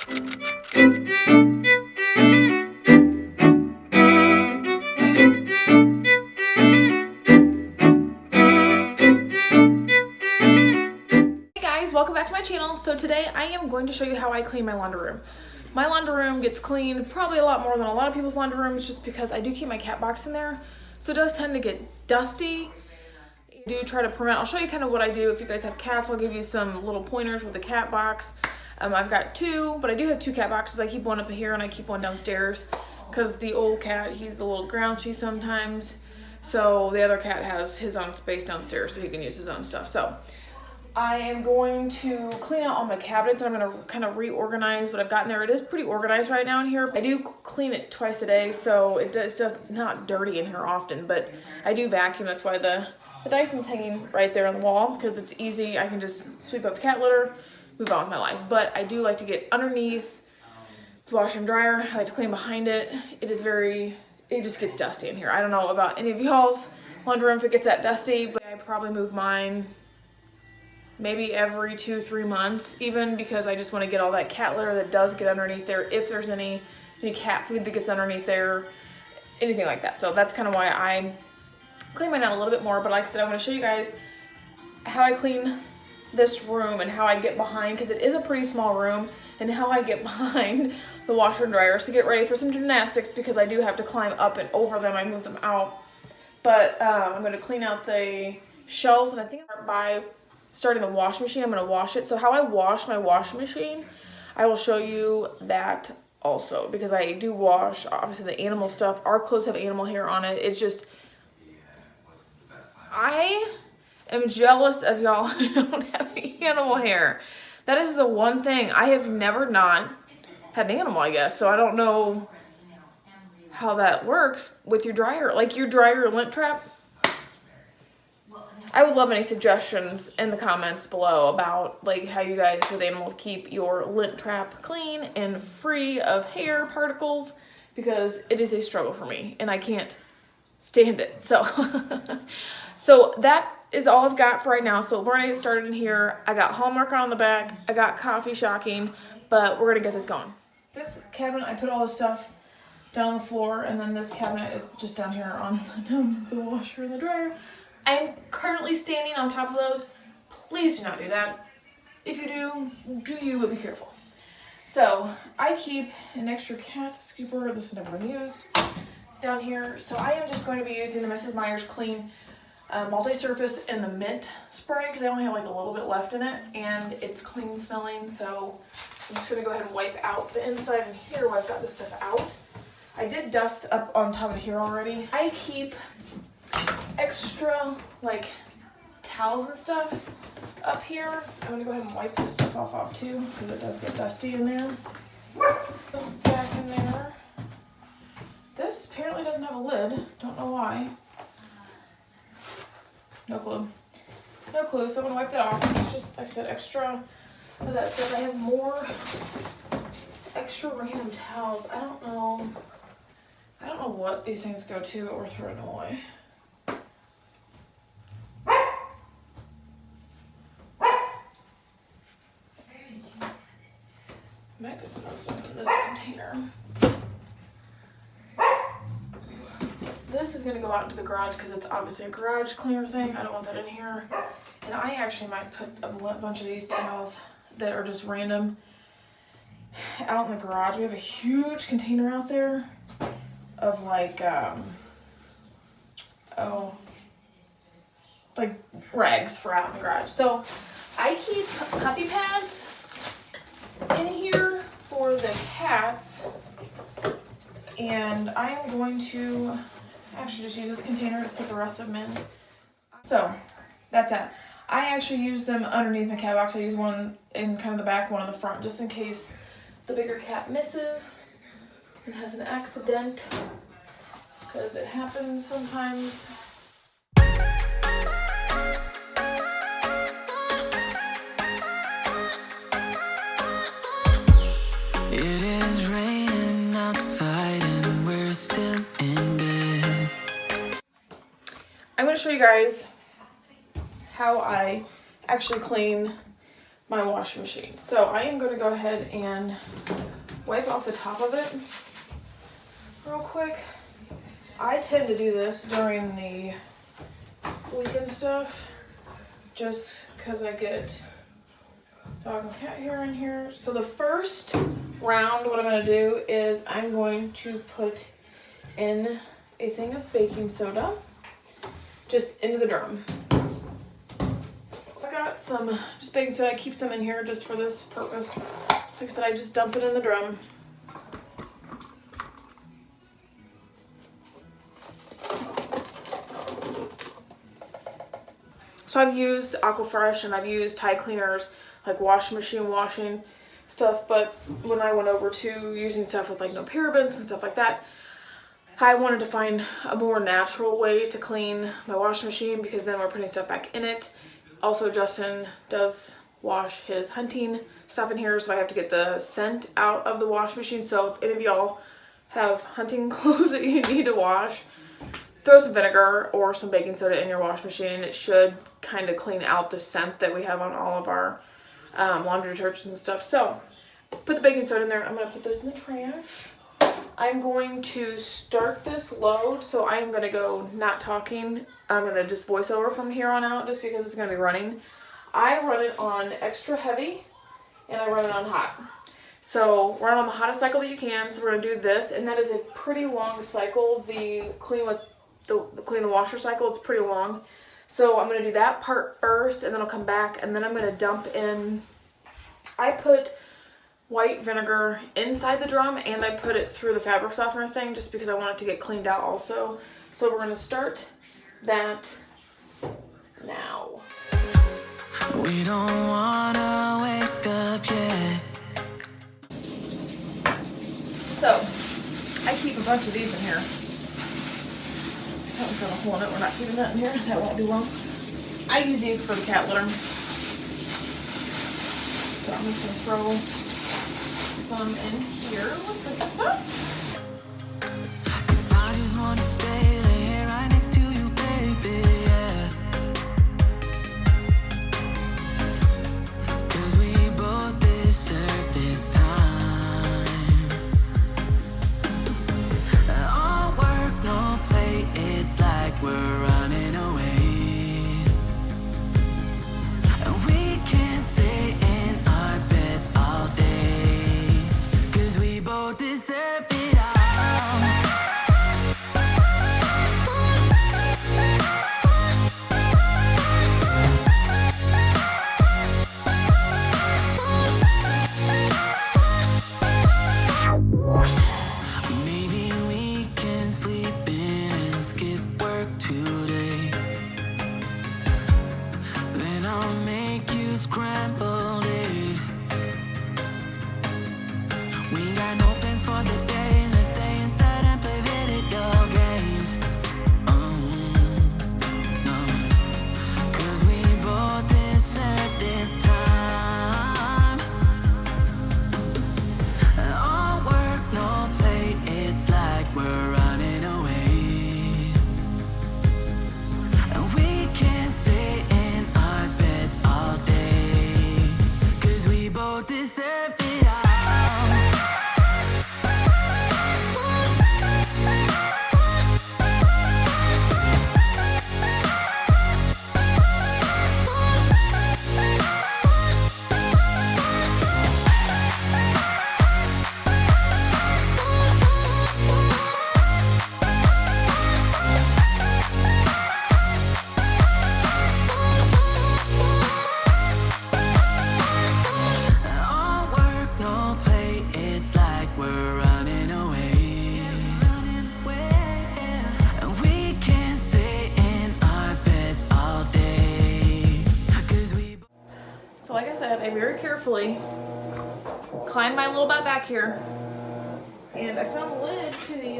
Welcome back to my channel. So today I am going to show you how I clean my laundry room. My laundry room gets cleaned probably a lot more than a lot of people's laundry rooms just because I do keep my cat box in there. So it does tend to get dusty. I do try to prevent. I'll show you kind of what I do. If you guys have cats, I'll give you some little pointers with the cat box. I've got two, but I do have two cat boxes. I keep one up here and I keep one downstairs because the old cat, he's a little grouchy sometimes. So the other cat has his own space downstairs so he can use his own stuff. So I am going to clean out all my cabinets and I'm going to kind of reorganize what I've got in there. It is pretty organized right now in here. I do clean it twice a day, so it's just not dirty in here often, but I do vacuum. That's why the Dyson's hanging right there on the wall because it's easy. I can just sweep up the cat litter, move on with my life. But I do like to get underneath the washer and dryer. I like to clean behind it. It just gets dusty in here. I don't know about any of y'all's laundry room if it gets that dusty, but I probably move mine maybe every 2-3 months, even because I just want to get all that cat litter that does get underneath there, if there's any cat food that gets underneath there, anything like that. So that's kind of why I clean mine out a little bit more. But like I said, I'm going to show you guys how I clean this room and how I get behind, because it is a pretty small room, and how I get behind the washer and dryers to get ready for some gymnastics, because I do have to climb up and over them. I move them out. But I'm going to clean out the shelves, and I think by starting the wash machine, I'm going to wash it. So how I wash my washing machine, I will show you that also, because I do wash, obviously, the animal stuff. Our clothes have animal hair on it. It's just, I am jealous of y'all who don't have any animal hair. That is the one thing. I have never not had an animal, I guess, so I don't know how that works with your dryer. Like your dryer lint trap, I would love any suggestions in the comments below about like how you guys with animals keep your lint trap clean and free of hair particles, because it is a struggle for me and I can't stand it. So so that is all I've got for right now. So we're gonna get started in here. I got Hallmark on the back, I got coffee shocking, but we're gonna get this going. This cabinet, I put all the stuff down on the floor, and then this cabinet is just down here on the washer and the dryer. I am currently standing on top of those. Please do not do that. If you do you, but be careful. So I keep an extra cat scooper. This has never been used down here. So I am just going to be using the Mrs. Meyers Clean multi-surface and the mint spray, because I only have like a little bit left in it and it's clean smelling. So I'm just going to go ahead and wipe out the inside in here where I've got this stuff out. I did dust up on top of here already. I keep extra like towels and stuff up here. I'm gonna go ahead and wipe this stuff off too, because it does get dusty in there. Goes back in there. This apparently doesn't have a lid. Don't know why. No clue. No clue. So I'm gonna wipe that off. It's just, like I said, extra of that stuff. I have more extra random towels. I don't know what these things go to, but we're throwing them away. Might get some other stuff in this container. This is going to go out into the garage because it's obviously a garage cleaner thing. I don't want that in here. And I actually might put a bunch of these towels that are just random out in the garage. We have a huge container out there of like, like rags for out in the garage. So I keep puppy pads in here for the cats, and I'm going to actually just use this container to put the rest of them in. So that's that. I actually use them underneath my cat box. I use one in kind of the back, one in the front, just in case the bigger cat misses and has an accident, because it happens sometimes. It is raining outside and we're still in bed. I'm going to show you guys how I actually clean my washing machine. So I am going to go ahead and wipe off the top of it real quick. I tend to do this during the weekend stuff just because I get dog and cat hair in here. So the first round, what I'm going to do is I'm going to put in a thing of baking soda just into the drum. I got some just baking soda. I keep some in here just for this purpose. Like I said, I just dump it in the drum. So I've used Aquafresh and I've used Tide cleaners, like washing machine washing stuff, but when I went over to using stuff with like no parabens and stuff like that, I wanted to find a more natural way to clean my washing machine because then we're putting stuff back in it. Also, Justin does wash his hunting stuff in here, so I have to get the scent out of the washing machine. So if any of y'all have hunting clothes that you need to wash, throw some vinegar or some baking soda in your wash machine and it should kind of clean out the scent that we have on all of our laundry detergents and stuff. So put the baking soda in there. I'm going to put this in the trash. I'm going to start this load, so I'm going to go not talking. I'm going to just voice over from here on out just because it's going to be running. I run it on extra heavy and I run it on hot. So run on the hottest cycle that you can. So we're going to do this, and that is a pretty long cycle. The clean the washer cycle, it's pretty long. So I'm going to do that part first and then I'll come back and then I'm going to dump in, I put white vinegar inside the drum and I put it through the fabric softener thing just because I want it to get cleaned out also. So we're going to start that now. We don't wanna wake up yet. So I keep a bunch of these in here. That one's got a hole in it. We're not keeping that in here. That won't do well. I use these for the cat litter. So I'm just going to throw some in here with this stuff. 'Cause I just wanna stay there right next to you, baby, yeah. 'Cause we both deserve this time. All work, no play, it's like we're running away. And we can't stay in our beds all day. 'Cause we both deserve it all. Maybe we can sleep in and skip work today. Then I'll make you scrambled eggs. We got no plans for the day. Let's stay inside and play video games. No. 'Cause we both deserve this time. All work, no play, it's like we're running away. And we can't stay in our beds all day. 'Cause we both deserve it all. All work, no play, it's like we're running away. And we can't stay in our beds all day. 'Cause we So like I said, I very carefully climbed my little butt back here and I found the lid to the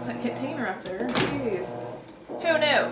that container up there. Jeez. Who knew?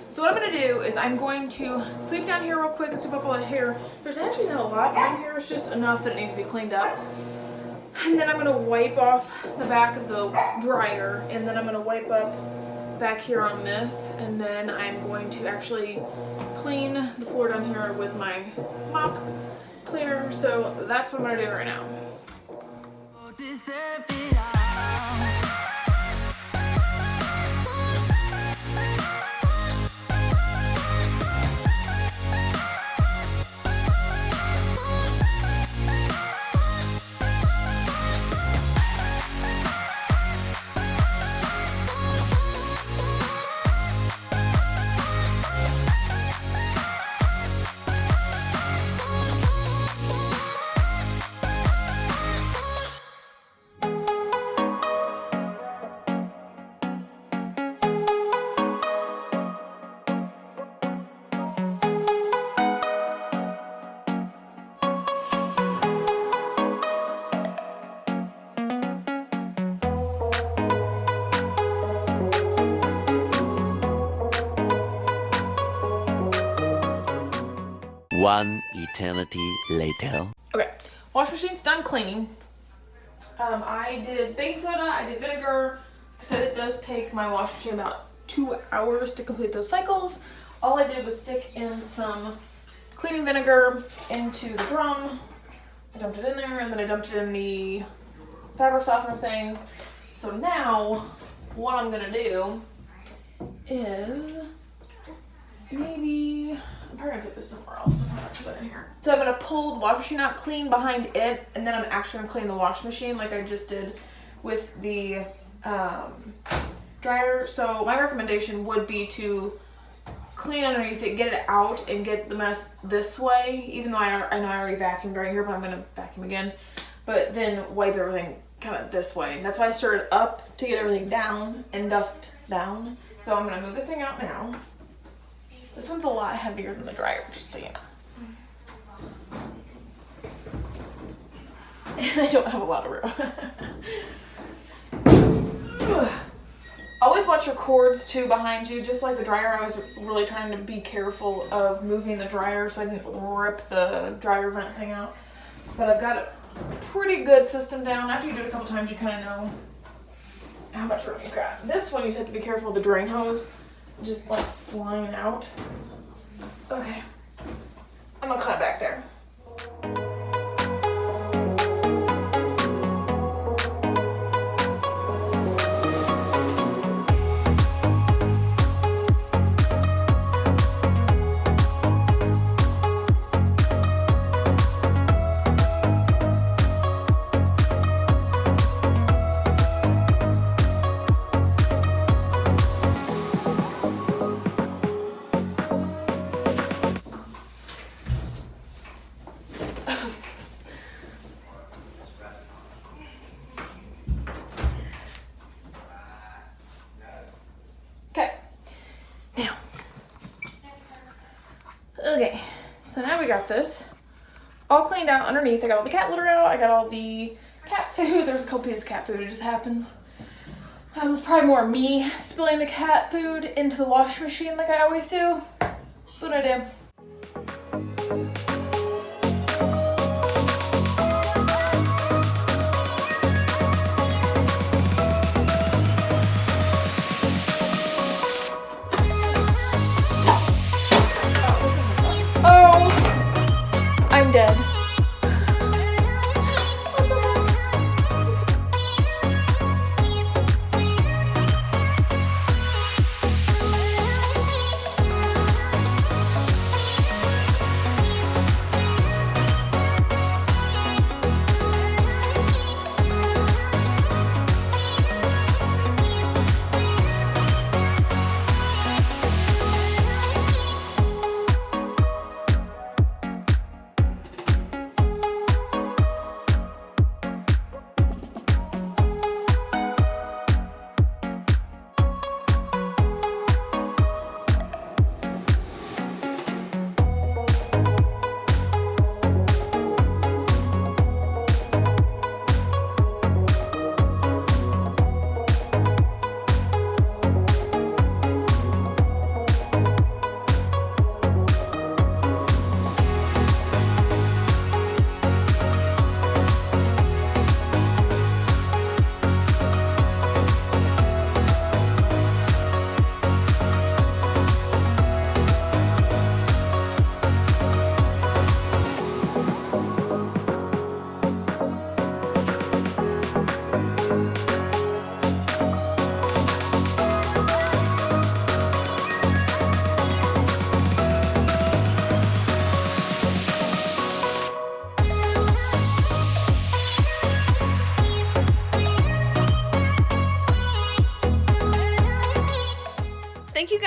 So what I'm going to do is I'm going to sweep down here real quick and sweep up all the hair. There's actually not a lot in here. It's just enough that it needs to be cleaned up. And then I'm going to wipe off the back of the dryer. And then I'm going to wipe up back here on this, and then I'm going to actually clean the floor down here with my mop cleaner. So that's what I'm gonna do right now. One eternity later. Okay, wash machine's done cleaning. I did baking soda, I did vinegar. Like I said, it does take my wash machine about 2 hours to complete those cycles. All I did was stick in some cleaning vinegar into the drum. I dumped it in there, and then I dumped it in the fabric softener thing. So now, what I'm gonna do is maybe, I'm probably gonna put this somewhere else. I'm not put it in here. So I'm gonna pull the wash machine out, clean behind it, and then I'm actually gonna clean the wash machine like I just did with the dryer. So my recommendation would be to clean underneath it, get it out, and get the mess this way. Even though I know I already vacuumed right here, but I'm gonna vacuum again. But then wipe everything kind of this way. That's why I started up to get everything down and dust down. So I'm gonna move this thing out now. This one's a lot heavier than the dryer, just so you know. And I don't have a lot of room. Always watch your cords too behind you. Just like the dryer, I was really trying to be careful of moving the dryer so I didn't rip the dryer vent thing out. But I've got a pretty good system down. After you do it a couple times, you kind of know how much room you've got. This one, you just have to be careful with the drain hose. Just like flying out. Okay, I'm gonna climb back there. Okay, so now we got this all cleaned out underneath. I got all the cat litter out. I got all the cat food. There's a couple pieces of cat food. It just happens. It was probably more me spilling the cat food into the wash machine like I always do. What I do. Dead.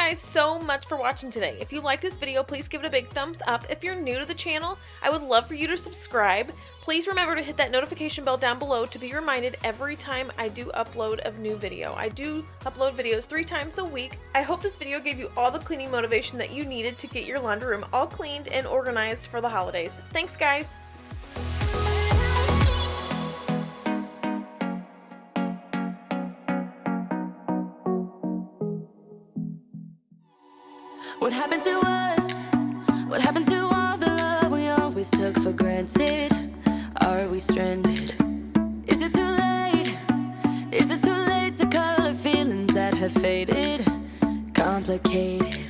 guys so much for watching today. If you like this video, please give it a big thumbs up. If you're new to the channel, I would love for you to subscribe. Please remember to hit that notification bell down below to be reminded every time I do upload a new video. I do upload videos 3 times a week. I hope this video gave you all the cleaning motivation that you needed to get your laundry room all cleaned and organized for the holidays. Thanks, guys. What happened to us? What happened to all the love we always took for granted? Are we stranded? Is it too late? Is it too late to color feelings that have faded? Complicated.